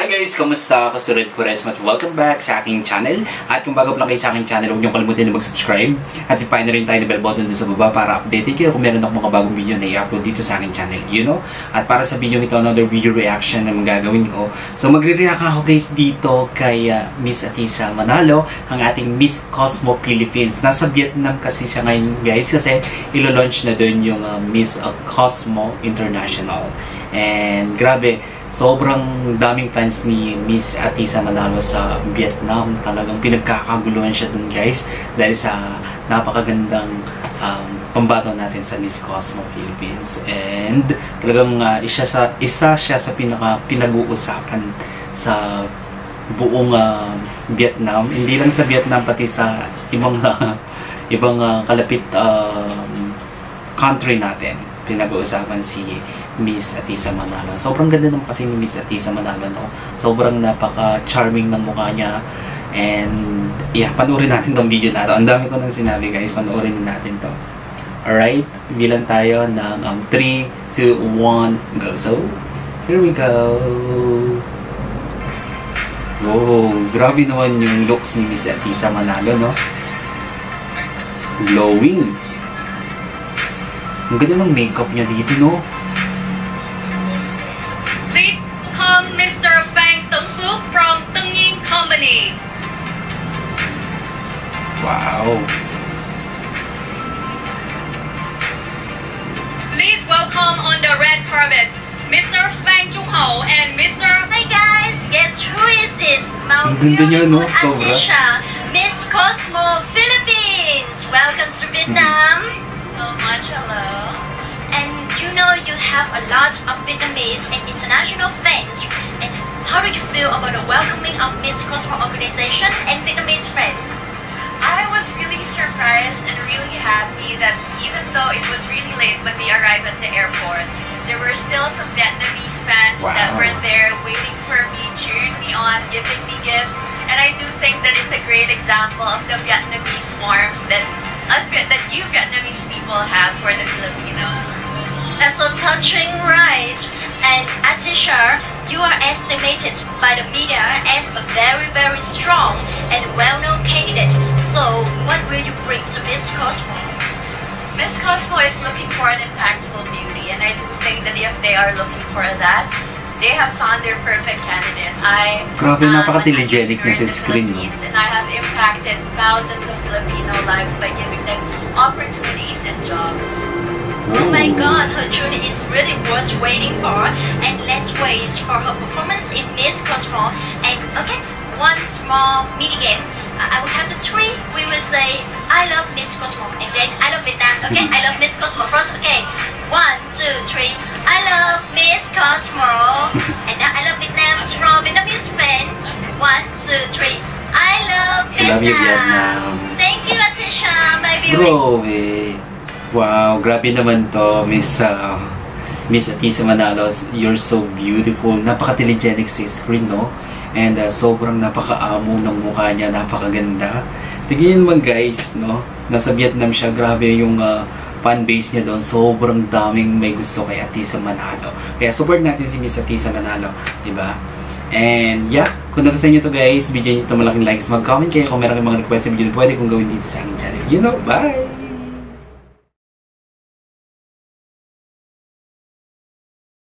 Hi guys! Kamusta? Ako si Red Quaresma at welcome back sa aking channel. At kung bago pa lang kayo sa aking channel, huwag niyong kalimutan na mag-subscribe. At sipain na rin tayo ng bell button doon sa baba para updated kayo kung meron akong mga bagong video na i-upload dito sa aking channel. You know? At para sa video ito, another video reaction na magagawin ko. So magre-react ako guys dito kay Miss Atisa Manalo, ang ating Miss Cosmo Philippines. Nasa Vietnam kasi siya ngayon guys kasi ilo-launch na doon yung Miss Cosmo International. And grabe, sobrang daming fans ni Miss Atisa Manalo sa Vietnam. Talagang pinagkakaguluhan siya dun guys dahil sa napakagandang pambato natin sa Miss Cosmo Philippines. And talagang isa siya sa pinag-uusapan sa buong Vietnam. Hindi lang sa Vietnam, pati sa ibang kalapit country natin. Pinag-uusapan si Miss Atisa Manalo. Sobrang ganda naman kasi ni Miss Atisa Manalo, no? Sobrang napaka-charming ng mukha niya. And, yeah, panoorin natin tong video na to. Ang dami ko nang sinabi, guys. Panoorin natin to. Alright? Bilang tayo ng 3, 2, 1, go. So, here we go. Wow, grabe naman yung looks ni Miss Atisa Manalo, no? Glowing. Ang ganda ng makeup niya dito, no? Mr. Fang Tung-suk from Tung Ying Company. Wow. Please welcome on the red carpet, Mr. Fang Jung-ho and Mr. Hi guys, guess who is this? Ang ganda niya, no? Sobra. Atisha, Miss Cosmo Philippines. Welcome to Vietnam. So much hello. And you know you have a lot of Vietnamese and international fans. And how did you feel about the welcoming of Miss Cosmo organization and Vietnamese friends? I was really surprised and really happy that even though it was really late when we arrived at the airport, there were still some Vietnamese fans that were there waiting for me, cheering me on, giving me gifts. And I do think that it's a great example of the Vietnamese warmth that you Vietnamese people have for the Filipinos. That's so touching, right? And Atisha, you are estimated by the media as a very, very strong and well-known candidate. So, what will you bring to Miss Cosmo? Miss Cosmo is looking for an impactful beauty, and I do think that if they are looking for that, they have found their perfect candidate. Grabe, napaka-telegenic niya sa screen, no? And I have impacted thousands of Filipino lives by giving them opportunities and jobs. Oh my god, her journey is really worth waiting for. And let's wait for her performance in Miss Cosmo. And okay, one small mini game. I will count to 3. We will say, I love Miss Cosmo. And then, I love Vietnam. Okay, I love Miss Cosmo first. Okay, 1, 2, 3. I love Miss Cosmo. And now, I love Vietnam from Vietnamese friend. 1, 2, 3. I love Vietnam. Love you, Vietnam. Thank you, Atisha. My beauty. Grabe. Wow, grabe naman to, Miss Atisa Manalo. You're so beautiful. Napaka-telegenic sa screen, no? And sobrang napaka-amo ng mukha niya. Napakaganda. Tignan mo guys, no? Nasa Vietnam siya. Grabe yung fan base niya doon. Sobrang daming may gusto kay Atisa Manalo. Kaya support natin si Miss Atisa Manalo. Diba? And yeah, kung nagustuhan nyo to guys, video nyo ito malaking likes. Mag-comment kayo kung meron kayong mga request sa video na pwede kong gawin dito sa aking channel. You know, bye!